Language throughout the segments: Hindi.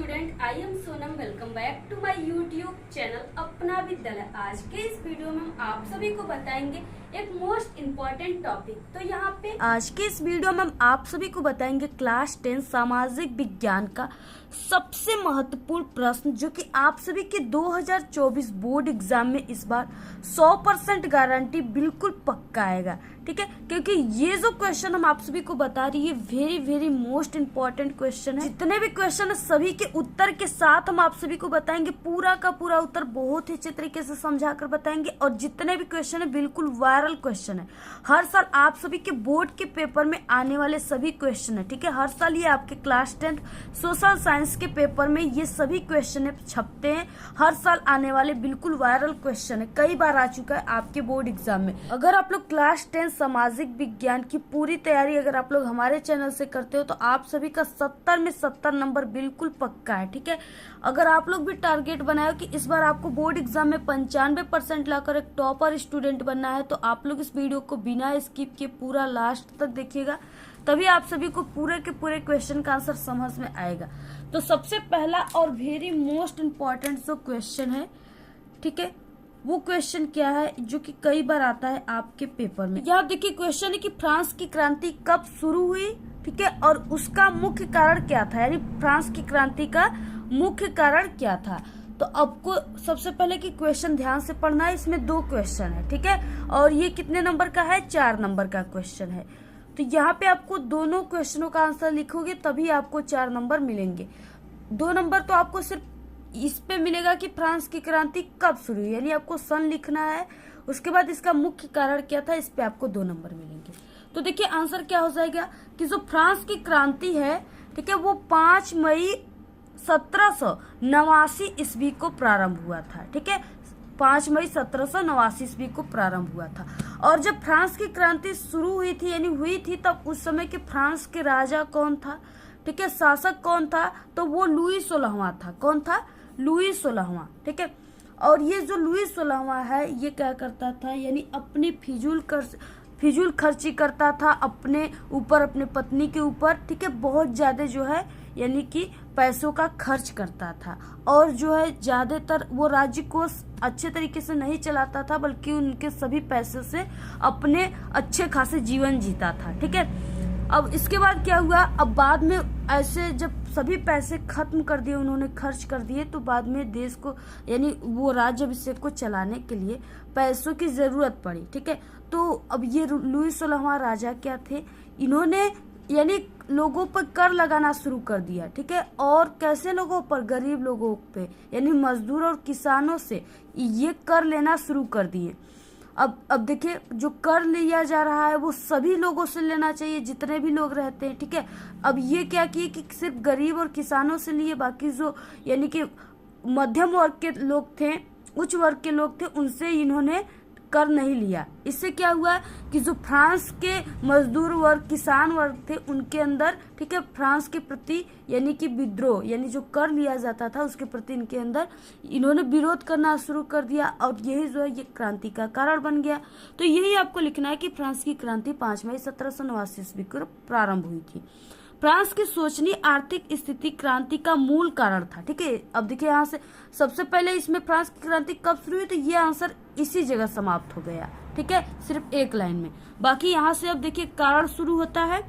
Student, I am Sonam. Welcome back to my YouTube channel Apna Vidyalaya. आज के इस वीडियो में हम आप सभी को बताएंगे एक मोस्ट इम्पोर्टेंट टॉपिक। तो यहाँ पे आज के इस वीडियो में हम आप सभी को बताएंगे क्लास 10 सामाजिक विज्ञान का सबसे महत्वपूर्ण प्रश्न, जो कि आप सभी के 2024 बोर्ड एग्जाम में इस बार 100% गारंटी बिल्कुल पक्का आएगा। ठीक है, क्योंकि ये जो क्वेश्चन हम आप सभी को बता रही है very very most important question है। जितने भी क्वेश्चन है सभी के उत्तर के साथ हम आप सभी को बताएंगे, पूरा का पूरा उत्तर बहुत ही अच्छे तरीके से समझा कर बताएंगे। और जितने भी क्वेश्चन है बिल्कुल वायरल क्वेश्चन है। हर साल आप सभी के बोर्ड के पेपर में आने वाले सभी क्वेश्चन है। ठीक है, हर साल ये आपके क्लास 10 सोशल साइंस के पेपर में ये सभी क्वेश्चन छपते हैं। हर साल आने वाले बिल्कुल वायरल क्वेश्चन है, कई बार आ चुका है आपके बोर्ड एग्जाम में। अगर आप लोग क्लास 10 सामाजिक विज्ञान की पूरी तैयारी अगर आप लोग हमारे चैनल से करते हो तो आप सभी का 70 में 70 नंबर बिल्कुल पक्का है। ठीक है, अगर आप लोग भी टारगेट बनाए कि इस बार आपको बोर्ड एग्जाम में 95% लाकर एक टॉपर स्टूडेंट बनना है, तो आप लोग इस वीडियो को बिना स्किप के पूरा लास्ट तक देखिएगा, तभी आप सभी को पूरे के पूरे क्वेश्चन का आंसर समझ में आएगा। तो सबसे पहला और वेरी मोस्ट इम्पोर्टेंट जो क्वेश्चन है, ठीक है, वो क्वेश्चन क्या है जो कि कई बार आता है आपके पेपर में। यहाँ देखिए क्वेश्चन है कि फ्रांस की क्रांति कब शुरू हुई, ठीक है, और उसका मुख्य कारण क्या था, यानी फ्रांस की क्रांति का मुख्य कारण क्या था। तो आपको सबसे पहले कि क्वेश्चन ध्यान से पढ़ना है। इसमें 2 क्वेश्चन है, ठीक है, और ये कितने नंबर का है, 4 नंबर का क्वेश्चन है। तो यहाँ पे आपको दोनों क्वेश्चनों का आंसर लिखोगे तभी आपको 4 नंबर मिलेंगे। 2 नंबर तो आपको सिर्फ इस पे मिलेगा कि फ्रांस की क्रांति कब शुरू हुई, यानी आपको सन लिखना है। उसके बाद इसका मुख्य कारण क्या था, इस पे आपको 2 नंबर मिलेंगे। तो देखिए आंसर क्या हो जाएगा कि जो फ्रांस की क्रांति है, ठीक है, वो 5 मई 1789 ईस्वी को प्रारंभ हुआ था। ठीक है, 5 मई 1789 ईस्वी को प्रारंभ हुआ था। और जब फ्रांस की क्रांति शुरू हुई थी, यानी हुई थी, तब उस समय के फ्रांस के राजा कौन था, ठीक है, शासक कौन था, तो वो लुई 16वां था। कौन था, लुई 16वां। ठीक है, और ये जो लुई 16वां है ये क्या करता था, यानी अपनी फिजूल खर्ची करता था अपने ऊपर, अपने पत्नी के ऊपर। ठीक है, बहुत ज्यादा जो है यानी कि पैसों का खर्च करता था, और जो है ज्यादातर वो राज्य को अच्छे तरीके से नहीं चलाता था, बल्कि उनके सभी पैसों से अपने अच्छे खासे जीवन जीता था। ठीक है, अब इसके बाद क्या हुआ, अब बाद में ऐसे जब सभी पैसे खत्म कर दिए, उन्होंने खर्च कर दिए, तो बाद में देश को यानी वो राज्य को चलाने के लिए पैसों की जरूरत पड़ी। ठीक है, तो अब ये लुई 16वां राजा क्या थे, इन्होंने यानी लोगों पर कर लगाना शुरू कर दिया। ठीक है, और कैसे लोगों पर, गरीब लोगों पे, यानी मजदूर और किसानों से ये कर लेना शुरू कर दिए। अब देखिए जो कर लिया जा रहा है वो सभी लोगों से लेना चाहिए, जितने भी लोग रहते हैं। ठीक है, अब ये क्या किए कि सिर्फ गरीब और किसानों से लिए, बाकी जो यानी कि मध्यम वर्ग के लोग थे, उच्च वर्ग के लोग थे, उनसे इन्होंने कर नहीं लिया। इससे क्या हुआ कि जो फ्रांस के मजदूर वर्ग, किसान वर्ग थे, उनके अंदर, ठीक है, फ्रांस के प्रति यानी कि विद्रोह, यानी जो कर लिया जाता था उसके प्रति इनके अंदर इन्होंने विरोध करना शुरू कर दिया, और यही जो है ये क्रांति का कारण बन गया। तो यही आपको लिखना है कि फ्रांस की क्रांति 5 मई 1789 ईस्वी को प्रारंभ हुई थी। फ्रांस की शोचनीय आर्थिक स्थिति क्रांति का मूल कारण था। ठीक है, अब देखिए यहाँ से सबसे पहले इसमें फ्रांस की क्रांति कब शुरू हुई, तो ये आंसर इसी जगह समाप्त हो गया। ठीक है, सिर्फ एक लाइन में। बाकी यहाँ से अब देखिए कारण शुरू होता है।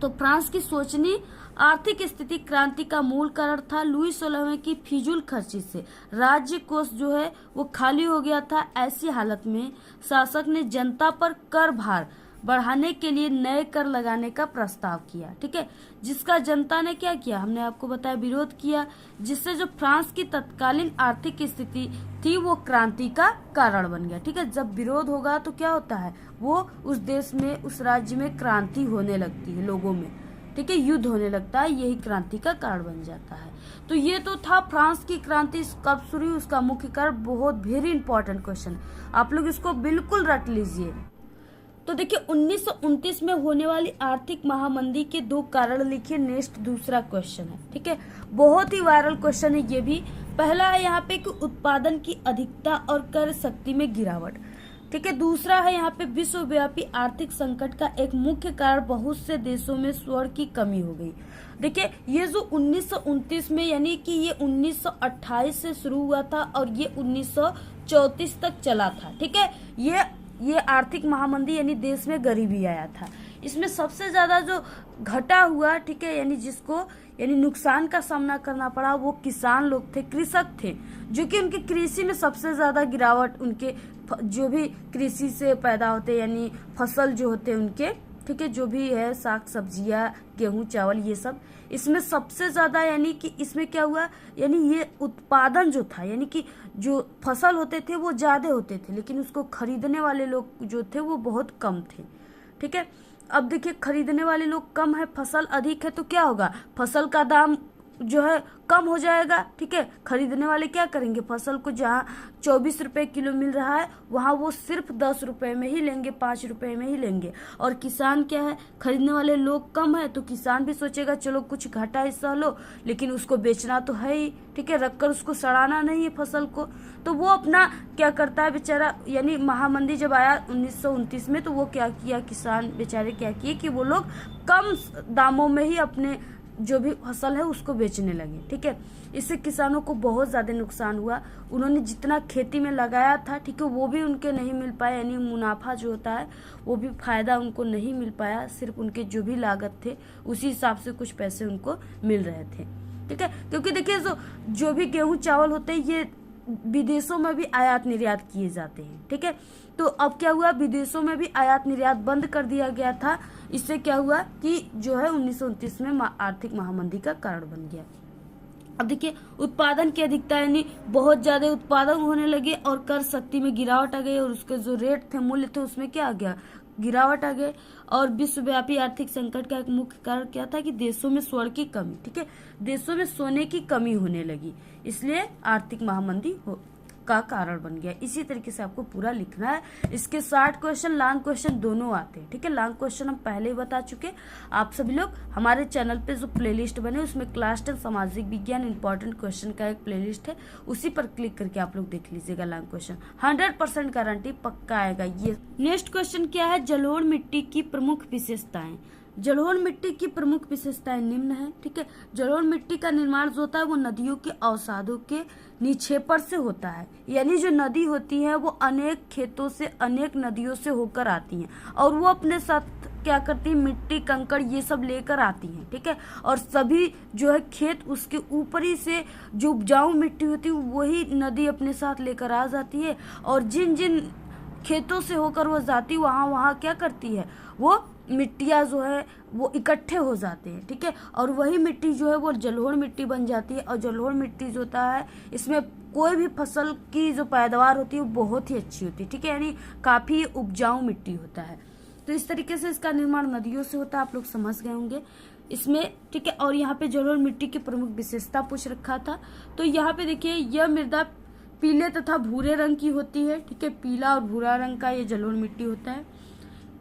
तो फ्रांस की शोचनीय आर्थिक स्थिति क्रांति का मूल कारण था लुई 16वें की फिजूल खर्ची से राज्य कोष जो है वो खाली हो गया था। ऐसी हालत में शासक ने जनता पर कर भार बढ़ाने के लिए नए कर लगाने का प्रस्ताव किया। ठीक है, जिसका जनता ने क्या किया, हमने आपको बताया, विरोध किया, जिससे जो फ्रांस की तत्कालीन आर्थिक स्थिति थी वो क्रांति का कारण बन गया। ठीक है, जब विरोध होगा तो क्या होता है, वो उस देश में, उस राज्य में क्रांति होने लगती है, लोगों में, ठीक है, युद्ध होने लगता है, यही क्रांति का कारण बन जाता है। तो ये तो था फ्रांस की क्रांति कब शुरू हुई, उसका मुख्य कारण। बहुत वेरी इंपॉर्टेंट क्वेश्चन, आप लोग इसको बिल्कुल रट लीजिए। तो देखिए 1929 में होने वाली आर्थिक महामंदी के 2 कारण लिखिए। नेक्स्ट दूसरा क्वेश्चन है, ठीक है, बहुत ही वायरल क्वेश्चन है ये भी। पहला है यहाँ पे कि उत्पादन की अधिकता और क्रय शक्ति में गिरावट। ठीक है। दूसरा है यहाँ पे विश्वव्यापी आर्थिक संकट का एक मुख्य कारण बहुत से देशों में स्वर्ण की कमी हो गई। देखिए ये जो 1929 में यानी कि ये 1928 से शुरू हुआ था और ये 1934 तक चला था। ठीक है, ये आर्थिक महामंदी यानी देश में गरीबी आया था। इसमें सबसे ज्यादा जो घटा हुआ, ठीक है, यानी नुकसान का सामना करना पड़ा वो किसान लोग थे, कृषक थे, जो कि उनकी कृषि में सबसे ज्यादा गिरावट, उनके जो भी कृषि से पैदा होते यानी फसल जो होते उनके, ठीक है, जो भी है साग सब्जियां, गेहूं चावल ये सब, इसमें सबसे ज्यादा यानी कि इसमें क्या हुआ, यानी ये उत्पादन जो था यानी कि जो फसल होते थे वो ज्यादा होते थे, लेकिन उसको खरीदने वाले लोग जो थे वो बहुत कम थे। ठीक है, अब देखिए खरीदने वाले लोग कम है, फसल अधिक है, तो क्या होगा, फसल का दाम जो है कम हो जाएगा। ठीक है, खरीदने वाले क्या करेंगे, फसल को जहाँ 24 रुपए किलो मिल रहा है वहां वो सिर्फ 10 रुपए में ही लेंगे, 5 रुपए में ही लेंगे। और किसान क्या है, खरीदने वाले लोग कम है तो किसान भी सोचेगा चलो कुछ घाटा हिस्सा लो, लेकिन उसको बेचना तो है ही, ठीक है, रखकर उसको सड़ाना नहीं है फसल को। तो वो अपना क्या करता है बेचारा, यानी महामंदी जब आया 1929 में, तो वो क्या किया, किसान बेचारे क्या किए कि वो लोग कम दामों में ही अपने जो भी फसल है उसको बेचने लगे। ठीक है, इससे किसानों को बहुत ज्यादा नुकसान हुआ। उन्होंने जितना खेती में लगाया था, ठीक है, वो भी उनके नहीं मिल पाया, यानी मुनाफा जो होता है वो भी फायदा उनको नहीं मिल पाया, सिर्फ उनके जो भी लागत थे उसी हिसाब से कुछ पैसे उनको मिल रहे थे। ठीक है, क्योंकि देखिए जो भी गेहूं चावल होते हैं ये विदेशों में भी आयात निर्यात किए जाते हैं। ठीक है, तो अब क्या हुआ, विदेशों में भी आयात निर्यात बंद कर दिया गया था। इससे क्या हुआ कि जो है 1929 में आर्थिक महामंदी का कारण बन गया। अब देखिए उत्पादन की अधिकता यानी बहुत ज्यादा उत्पादन होने लगे और कर शक्ति में गिरावट आ गई और उसके जो रेट थे, मूल्य थे, उसमें क्या आ गया, गिरावट आ गई। और विश्वव्यापी आर्थिक संकट का एक मुख्य कारण क्या था कि देशों में स्वर्ण की कमी, ठीक है, देशों में सोने की कमी होने लगी, इसलिए आर्थिक महामंदी का कारण बन गया। इसी तरीके से आपको पूरा लिखना है। इसके 60 क्वेश्चन, लॉन्ग क्वेश्चन दोनों आते हैं। ठीक है, लॉन्ग क्वेश्चन हम पहले ही बता चुके। आप सभी लोग हमारे चैनल पे जो प्लेलिस्ट बने उसमें क्लास 10 सामाजिक विज्ञान इंपॉर्टेंट क्वेश्चन का एक प्लेलिस्ट है, उसी पर क्लिक करके आप लोग देख लीजिएगा। लॉन्ग क्वेश्चन 100% गारंटी पक्का आएगा। ये नेक्स्ट क्वेश्चन क्या है, जलोढ़ मिट्टी की प्रमुख विशेषताएं। जलोढ़ मिट्टी की प्रमुख विशेषताएं निम्न है। ठीक है, जलोढ़ मिट्टी का निर्माण जो होता है वो नदियों के अवसादों के निक्षेपण से होता है, यानी जो नदी होती है वो अनेक खेतों से, अनेक नदियों से होकर आती हैं और वो अपने साथ क्या करती है, मिट्टी कंकड़ ये सब लेकर आती हैं। ठीक है, और सभी जो है खेत उसके ऊपरी से जो उपजाऊ मिट्टी होती है वही नदी अपने साथ लेकर आ जाती है और जिन जिन खेतों से होकर वो जाती वहां क्या करती है, वो मिट्टियाँ जो है वो इकट्ठे हो जाते हैं। ठीक है, और वही मिट्टी जो है वो जलोढ़ मिट्टी बन जाती है और जलोढ़ मिट्टी जो होता है इसमें कोई भी फसल की जो पैदावार होती है वो बहुत ही अच्छी होती है। ठीक है, यानी काफी उपजाऊ मिट्टी होता है। तो इस तरीके से इसका निर्माण नदियों से होता है, आप लोग समझ गए होंगे इसमें। ठीक है, और यहाँ पे जलोढ़ मिट्टी की प्रमुख विशेषता पूछ रखा था, तो यहाँ पे देखिए यह मृदा पीले तथा भूरे रंग की होती है। ठीक है, पीला और भूरा रंग का ये जलोढ़ मिट्टी होता है।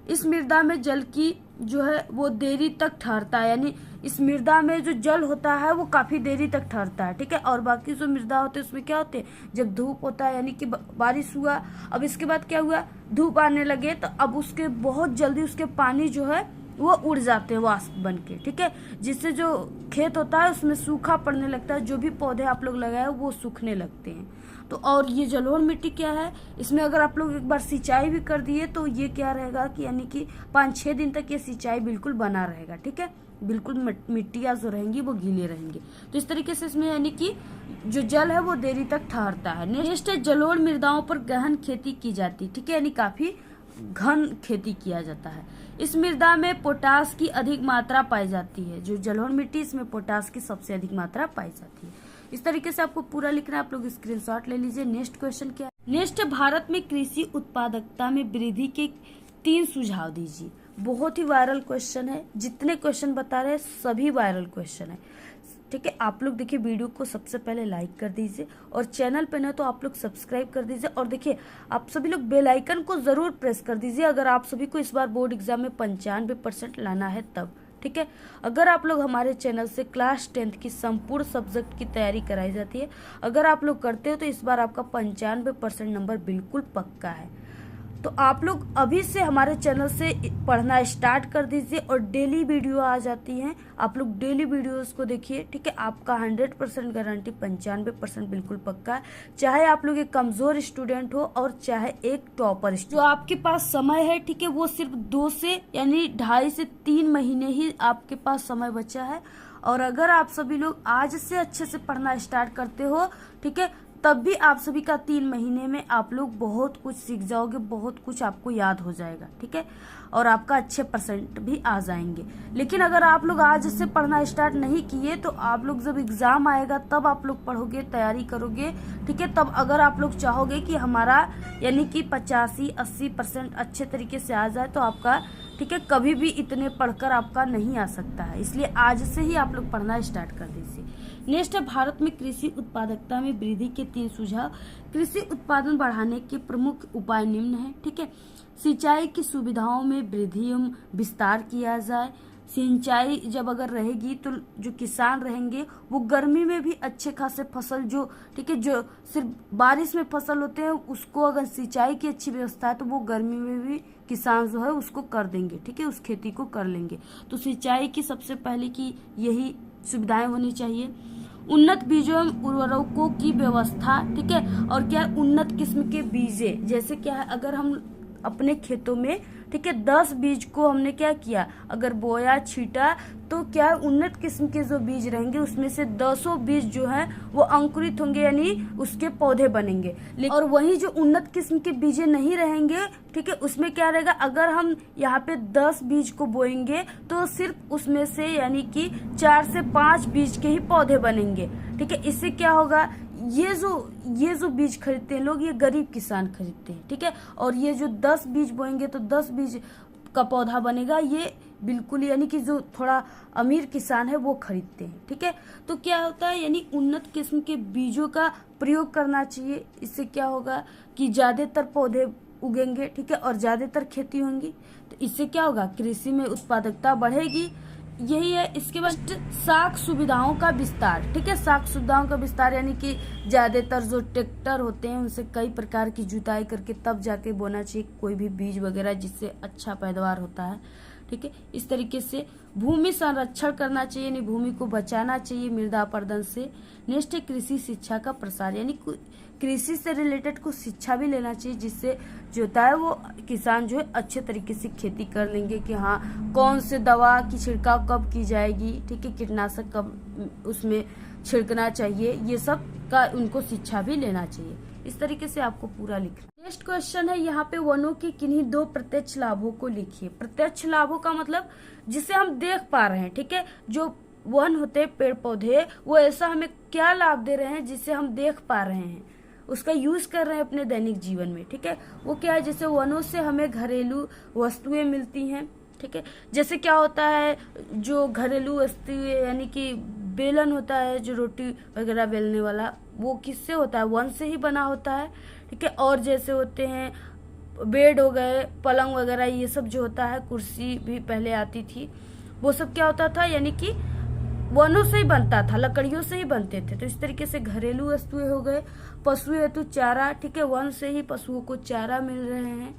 इस मृदा में जल की जो है वो देरी तक ठहरता है, यानी इस मृदा में जो जल होता है वो काफी देरी तक ठहरता है। ठीक है, और बाकी जो मृदा होते हैं उसमें क्या होते हैं, जब धूप होता है यानी कि बारिश हुआ, अब इसके बाद क्या हुआ, धूप आने लगे तो अब उसके बहुत जल्दी उसके पानी जो है वो उड़ जाते हैं वाष्प बन के। ठीक है, जिससे जो खेत होता है उसमें सूखा पड़ने लगता है, जो भी पौधे आप लोग लगाए वो सूखने लगते हैं। तो और ये जलोढ़ मिट्टी क्या है, इसमें अगर आप लोग एक बार सिंचाई भी कर दिए तो ये क्या रहेगा कि यानी कि 5-6 दिन तक ये सिंचाई बिल्कुल बना रहेगा। ठीक है, बिल्कुल मिट्टियाँ जो रहेंगी वो गीले रहेंगे। तो इस तरीके से इसमें यानी कि जो जल है वो देरी तक ठहरता है। नेक्स्ट है जलोढ़ मृदाओं पर गहन खेती की जाती है। ठीक है, यानी काफी घन खेती किया जाता है। इस मृदा में पोटास की अधिक मात्रा पाई जाती है। जो जलोढ़ मिट्टी इसमें पोटास की सबसे अधिक मात्रा पाई जाती है। इस तरीके से आपको पूरा लिखना है, आप लोग स्क्रीनशॉट ले लीजिए। नेक्स्ट क्वेश्चन क्या है, नेक्स्ट भारत में कृषि उत्पादकता में वृद्धि के 3 सुझाव दीजिए। बहुत ही वायरल क्वेश्चन है, जितने क्वेश्चन बता रहे हैं सभी वायरल क्वेश्चन है। ठीक है, आप लोग देखिए वीडियो को सबसे पहले लाइक कर दीजिए और चैनल पे न तो आप लोग सब्सक्राइब कर दीजिए और देखिए आप सभी लोग बेल आइकन को जरूर प्रेस कर दीजिए अगर आप सभी को इस बार बोर्ड एग्जाम में 95% लाना है तब। ठीक है, अगर आप लोग हमारे चैनल से क्लास 10th की संपूर्ण सब्जेक्ट की तैयारी कराई जाती है, अगर आप लोग करते हो तो इस बार आपका 95% नंबर बिल्कुल पक्का है। तो आप लोग अभी से हमारे चैनल से पढ़ना स्टार्ट कर दीजिए और डेली वीडियो आ जाती हैं, आप लोग डेली वीडियोस को देखिए, ठीक है। आपका 100% गारंटी, 95% बिल्कुल पक्का है। चाहे आप लोग एक कमजोर स्टूडेंट हो और चाहे एक टॉपर, जो आपके पास समय है, ठीक है, वो सिर्फ 2 से यानी 2.5 से 3 महीने ही आपके पास समय बचा है। और अगर आप सभी लोग आज से अच्छे से पढ़ना स्टार्ट करते हो, ठीक है, तब भी आप सभी का 3 महीने में आप लोग बहुत कुछ सीख जाओगे, बहुत कुछ आपको याद हो जाएगा, ठीक है, और आपका अच्छे % भी आ जाएंगे। लेकिन अगर आप लोग आज से पढ़ना स्टार्ट नहीं किए तो आप लोग जब एग्जाम आएगा तब आप लोग पढ़ोगे, तैयारी करोगे, ठीक है, तब अगर आप लोग चाहोगे कि हमारा यानी कि 85-80% अच्छे तरीके से आ जाए तो आपका, ठीक है, कभी भी इतने पढ़कर आपका नहीं आ सकता है। इसलिए आज से ही आप लोग पढ़ना स्टार्ट कर दीजिए। नेक्स्ट है, भारत में कृषि उत्पादकता में वृद्धि के 3 सुझाव। कृषि उत्पादन बढ़ाने के प्रमुख उपाय निम्न है, ठीक है। सिंचाई की सुविधाओं में वृद्धि एवं विस्तार किया जाए। सिंचाई जब अगर रहेगी तो जो किसान रहेंगे वो गर्मी में भी अच्छे खासे फसल, जो, ठीक है, जो सिर्फ बारिश में फसल होते हैं उसको अगर सिंचाई की अच्छी व्यवस्था है तो वो गर्मी में भी किसान जो है उसको कर देंगे, ठीक है, उस खेती को कर लेंगे। तो सिंचाई की सबसे पहले की यही सुविधाएं होनी चाहिए। उन्नत बीजों एवं उर्वरकों की व्यवस्था, ठीक है, और क्या है, उन्नत किस्म के बीजे, जैसे क्या है, अगर हम अपने खेतों में, ठीक है, 10 बीज को हमने क्या किया, अगर बोया, छीटा, तो क्या है, उन्नत किस्म के जो बीज रहेंगे उसमें से 10 बीज जो है वो अंकुरित होंगे, यानी उसके पौधे बनेंगे। और वही जो उन्नत किस्म के बीजे नहीं रहेंगे, ठीक है, उसमें क्या रहेगा, अगर हम यहाँ पे 10 बीज को बोएंगे तो सिर्फ उसमें से यानी कि 4 से 5 बीज के ही पौधे बनेंगे, ठीक है। इससे क्या होगा, ये जो बीज खरीदते हैं लोग, ये गरीब किसान खरीदते हैं, ठीक है, और ये जो 10 बीज बोएंगे तो 10 बीज का पौधा बनेगा, ये बिल्कुल यानी कि जो थोड़ा अमीर किसान है वो खरीदते हैं, ठीक है। तो क्या होता है, यानी उन्नत किस्म के बीजों का प्रयोग करना चाहिए। इससे क्या होगा कि ज्यादातर पौधे उगेंगे, ठीक है, और ज्यादातर खेती होंगी, तो इससे क्या होगा, कृषि में उत्पादकता बढ़ेगी। यही है। इसके बाद साख सुविधाओं का विस्तार, ठीक है, साख सुविधाओं का विस्तार यानी कि ज्यादातर जो ट्रैक्टर होते हैं उनसे कई प्रकार की जुताई करके तब जाके बोना चाहिए कोई भी बीज वगैरह, जिससे अच्छा पैदावार होता है, ठीक है। इस तरीके से भूमि संरक्षण करना चाहिए, यानी भूमि को बचाना चाहिए मृदा अपरदन से। नेक्स्ट है कृषि शिक्षा का प्रसार, यानी कृषि से रिलेटेड कुछ शिक्षा भी लेना चाहिए, जिससे जो होता है वो किसान जो है अच्छे तरीके से खेती कर लेंगे कि हाँ कौन से दवा की छिड़काव कब की जाएगी, ठीक है, कीटनाशक कब उसमें छिड़कना चाहिए, ये सब का उनको शिक्षा भी लेना चाहिए। इस तरीके से आपको पूरा लिखना। नेक्स्ट क्वेश्चन है, यहाँ पे वनों के किन्हीं 2 प्रत्यक्ष लाभों को लिखिए। प्रत्यक्ष लाभों का मतलब जिसे हम देख पा रहे हैं, ठीक है, जो वन होते हैं पेड़ पौधे, वो ऐसा हमें क्या लाभ दे रहे हैं जिसे हम देख पा रहे हैं, उसका यूज कर रहे हैं अपने दैनिक जीवन में, ठीक है। वो क्या है, जैसे वनों से हमें घरेलू वस्तुएं मिलती हैं, ठीक है। जैसे क्या होता है, जो घरेलू वस्तुएं यानी कि बेलन होता है जो रोटी वगैरह बेलने वाला, वो किससे होता है, वन से ही बना होता है, ठीक है। और जैसे होते हैं बेड हो गए, पलंग वगैरह, ये सब जो होता है, कुर्सी भी पहले आती थी, वो सब क्या होता था, यानी कि वनों से ही बनता था, लकड़ियों से ही बनते थे। तो इस तरीके से घरेलू वस्तुएं हो गए। पशु हेतु चारा, ठीक है, वन से ही पशुओं को चारा मिल रहे हैं,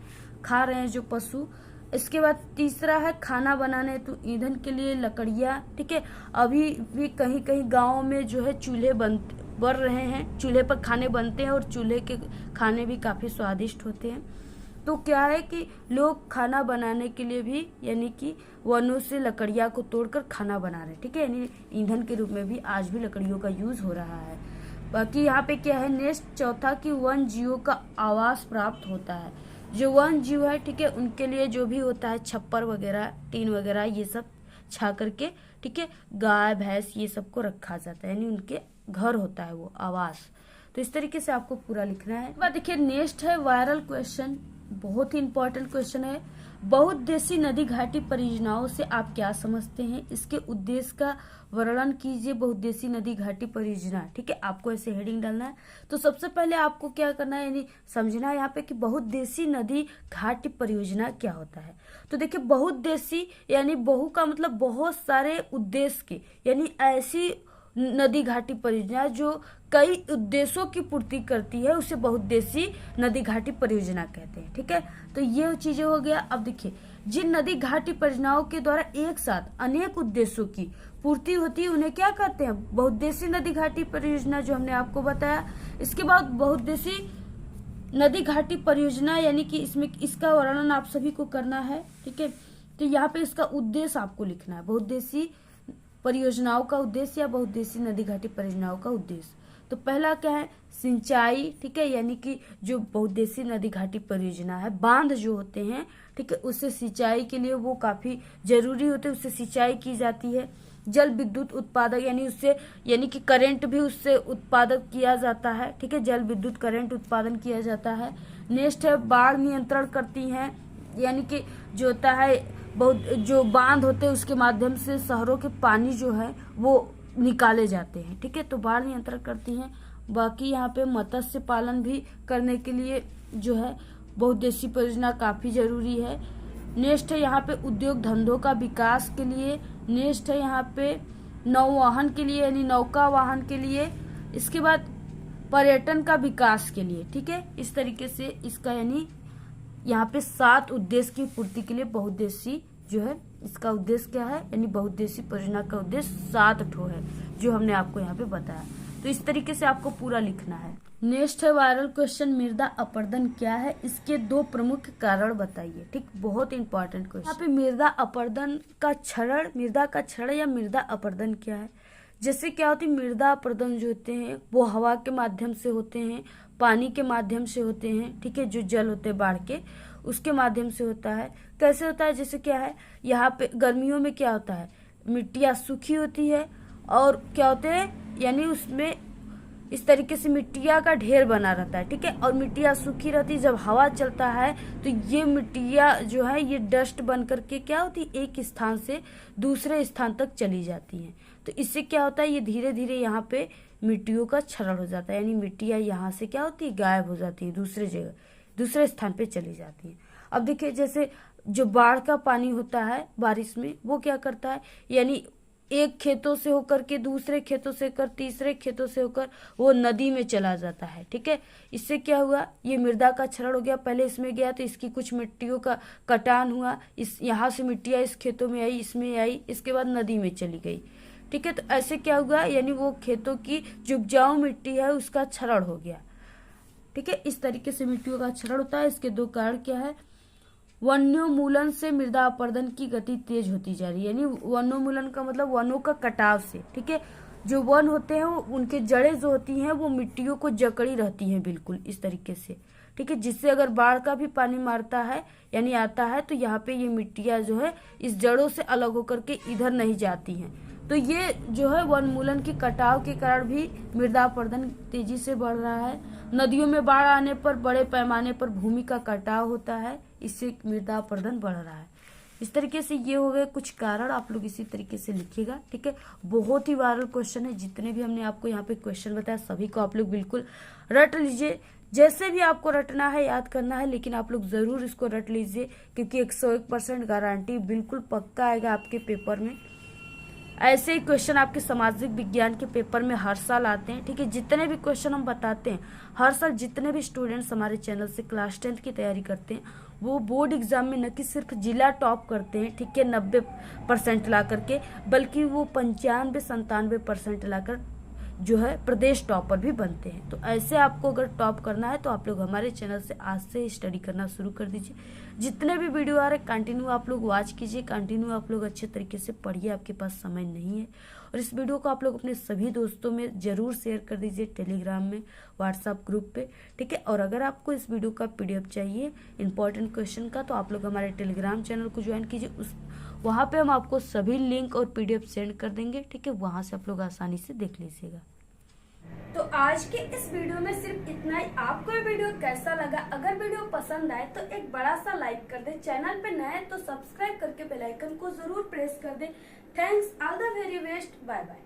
खा रहे हैं जो पशु। इसके बाद तीसरा है खाना बनाने हेतु ईंधन के लिए लकड़ियाँ, ठीक है। अभी भी कहीं कहीं गाँव में जो है चूल्हे बन रहे हैं, चूल्हे पर खाने बनते हैं और चूल्हे के खाने भी काफी स्वादिष्ट होते हैं। तो क्या है कि लोग खाना बनाने के लिए भी यानी कि वनों से लकड़ियां को तोड़कर खाना बना रहे हैं, ठीक है, यानी ईंधन के रूप में भी आज भी लकड़ियों का यूज हो रहा है। बाकी यहाँ पे क्या है, नेक्स्ट चौथा कि वन जीवों का आवास प्राप्त होता है। जो वन जीव है, ठीक है, उनके लिए जो भी होता है छप्पर वगैरह, टीन वगैरह, ये सब छा करके, ठीक है, गाय भैंस ये सबको रखा जाता है, यानी उनके घर होता है वो आवास। तो इस तरीके से आपको पूरा लिखना है। बात देखिए, नेक्स्ट है वायरल क्वेश्चन, बहुत ही इंपॉर्टेंट क्वेश्चन है। बहुउद्देशीय नदी घाटी परियोजनाओं से आप क्या समझते हैं, इसके उद्देश्य का वर्णन कीजिए। बहुउद्देशीय नदी घाटी परियोजना, ठीक है, आपको ऐसे हेडिंग डालना है। तो सबसे पहले आपको क्या करना है, यानी समझना है यहाँ पे कि बहुउद्देशीय नदी घाटी परियोजना क्या होता है। तो देखिए, बहुउद्देशीय यानी बहु का मतलब बहुत सारे उद्देश्य के, यानी ऐसी नदी घाटी परियोजना जो कई उद्देश्यों की पूर्ति करती है उसे बहुउद्देशीय नदी घाटी परियोजना कहते हैं। ठीक है, तो ये चीजें हो गया। अब देखिए, जिन नदी घाटी परियोजनाओं के द्वारा एक साथ अनेक उद्देश्यों की पूर्ति होती है उन्हें क्या कहते हैं? बहुउद्देशीय नदी घाटी परियोजना, जो हमने आपको बताया। इसके बाद बहुउद्देशीय नदी घाटी परियोजना यानी कि इसमें इसका वर्णन आप सभी को करना है। ठीक है, तो यहाँ पे इसका उद्देश्य आपको लिखना है, बहुउद्देशीय परियोजनाओं का उद्देश्य या बहुउद्देशीय नदी घाटी परियोजनाओं का उद्देश्य। तो पहला क्या है? सिंचाई। ठीक है, यानी कि जो बहुउद्देशीय नदी घाटी परियोजना है, बांध जो होते हैं, ठीक है, उससे सिंचाई के लिए वो काफी जरूरी होते हैं, उससे सिंचाई की जाती है। जल विद्युत उत्पादक यानी कि करंट भी उससे उत्पादक किया जाता है। ठीक है, जल विद्युत करंट उत्पादन किया जाता है। नेक्स्ट है बाढ़ नियंत्रण करती हैं, यानी कि जो होता है जो बांध होते हैं उसके माध्यम से शहरों के पानी जो है वो निकाले जाते हैं। ठीक है, तो बाढ़ नियंत्रण करती हैं। बाकी यहाँ पे मत्स्य पालन भी करने के लिए जो है बहुउद्देशीय परियोजना काफी जरूरी है। नेक्स्ट है यहाँ पे उद्योग धंधों का विकास के लिए। नेक्स्ट है यहाँ पे नौवहन के लिए यानी नौका वाहन के लिए। इसके बाद पर्यटन का विकास के लिए। ठीक है, इस तरीके से इसका यानी यहाँ पे 7 उद्देश्य की पूर्ति के लिए बहुउद्देशीय जो है इसका उद्देश्य क्या है, यानी बहुउद्देशीय परियोजना का उद्देश्य 7 ठो है जो हमने आपको यहाँ पे बताया। तो इस तरीके से आपको पूरा लिखना है। नेक्स्ट है वायरल क्वेश्चन, मृदा अपरदन क्या है, इसके 2 प्रमुख कारण बताइए। ठीक, बहुत इंपॉर्टेंट क्वेश्चन। यहाँ पे मृदा अपरदन का क्षरण, मृदा का क्षरण या मृदा अपरदन क्या है? जैसे क्या होती है, मृदा अपरदन जो होते हैं वो हवा के माध्यम से होते हैं, पानी के माध्यम से होते हैं। ठीक है, जो जल होते हैं बाढ़ के उसके माध्यम से होता है। कैसे होता है? जैसे क्या है, यहाँ पे गर्मियों में क्या होता है, मिट्टियाँ सूखी होती है और क्या होते हैं, यानी उसमें इस तरीके से मिट्टिया का ढेर बना रहता है। ठीक है, और मिट्टियाँ सूखी रहती है, जब हवा चलता है तो ये मिट्टियाँ जो है ये डस्ट बन करके क्या होती है, एक स्थान से दूसरे स्थान तक चली जाती हैं। तो इससे क्या होता है, ये धीरे धीरे यहाँ पे मिट्टियों का क्षरण हो जाता है, यानी मिट्टियाँ यहाँ से क्या होती है, गायब हो जाती है, दूसरे जगह दूसरे स्थान पे चली जाती है। अब देखिए, जैसे जो बाढ़ का पानी होता है बारिश में वो क्या करता है, यानी एक खेतों से होकर के दूसरे खेतों से होकर तीसरे खेतों से होकर वो नदी में चला जाता है। ठीक है, इससे क्या हुआ, ये मृदा का क्षरण हो गया। पहले इसमें गया तो इसकी कुछ मिट्टियों का कटान हुआ, इस यहाँ से मिट्टियाँ इस खेतों में आई, इसमें आई, इसके बाद नदी में चली गई। ठीक है, तो ऐसे क्या हुआ, यानी वो खेतों की जो उपजाऊ मिट्टी है उसका क्षरण हो गया। ठीक है, इस तरीके से मिट्टियों का क्षरण होता है। इसके 2 कारण क्या है, वन्योन्मूलन से मृदा अपरदन की गति तेज होती जा रही है, यानी वन्योन्मूलन का मतलब वनों का कटाव से। ठीक है, जो वन होते हैं वो उनके जड़ें जो होती हैं वो मिट्टियों को जकड़ी रहती हैं बिल्कुल इस तरीके से। ठीक है, जिससे अगर बाढ़ का भी पानी मारता है यानी आता है तो यहाँ पे ये मिट्टियाँ जो है इस जड़ों से अलग होकर के इधर नहीं जाती हैं। तो ये जो है वनमूलन के कटाव के कारण भी मृदा अपरदन तेजी से बढ़ रहा है। नदियों में बाढ़ आने पर बड़े पैमाने पर भूमि का कटाव होता है, इससे मृदा अपरदन बढ़ रहा है। इस तरीके से ये हो गए कुछ कारण, आप लोग इसी तरीके से लिखिएगा। ठीक है, बहुत ही वायरल क्वेश्चन है, जितने भी हमने आपको यहाँ पे क्वेश्चन बताया सभी को आप लोग बिल्कुल रट लीजिए। जैसे भी आपको रटना है, याद करना है, लेकिन आप लोग जरूर इसको रट लीजिए क्योंकि 101% गारंटी बिल्कुल पक्का आएगा आपके पेपर में। ऐसे ही क्वेश्चन आपके सामाजिक विज्ञान के पेपर में हर साल आते हैं। ठीक है, जितने भी क्वेश्चन हम बताते हैं हर साल, जितने भी स्टूडेंट्स हमारे चैनल से क्लास 10th की तैयारी करते हैं वो बोर्ड एग्जाम में न कि सिर्फ जिला टॉप करते हैं, ठीक है, 90% ला करके, बल्कि वो 95-97% लाकर जो है प्रदेश टॉपर भी बनते हैं। तो ऐसे आपको अगर टॉप करना है तो आप लोग हमारे चैनल से आज से स्टडी करना शुरू कर दीजिए। जितने भी वीडियो आ रहे कंटिन्यू आप लोग वॉच कीजिए, कंटिन्यू आप लोग अच्छे तरीके से पढ़िए, आपके पास समय नहीं है। और इस वीडियो को आप लोग अपने सभी दोस्तों में जरूर शेयर कर दीजिए, टेलीग्राम में, व्हाट्सएप ग्रुप पे। ठीक है, और अगर आपको इस वीडियो का PDF चाहिए इंपॉर्टेंट क्वेश्चन का तो आप लोग हमारे टेलीग्राम चैनल को ज्वाइन कीजिए। वहाँ पे हम आपको सभी लिंक और PDF सेंड कर देंगे। ठीक है, वहाँ से आप लोग आसानी से देख लीजिएगा। तो आज के इस वीडियो में सिर्फ इतना ही। आपको ये वीडियो कैसा लगा? अगर वीडियो पसंद आए तो एक बड़ा सा लाइक कर दे, चैनल पे नए तो सब्सक्राइब करके बेल आइकन को जरूर प्रेस कर दे। Thanks, all the very best, bye bye.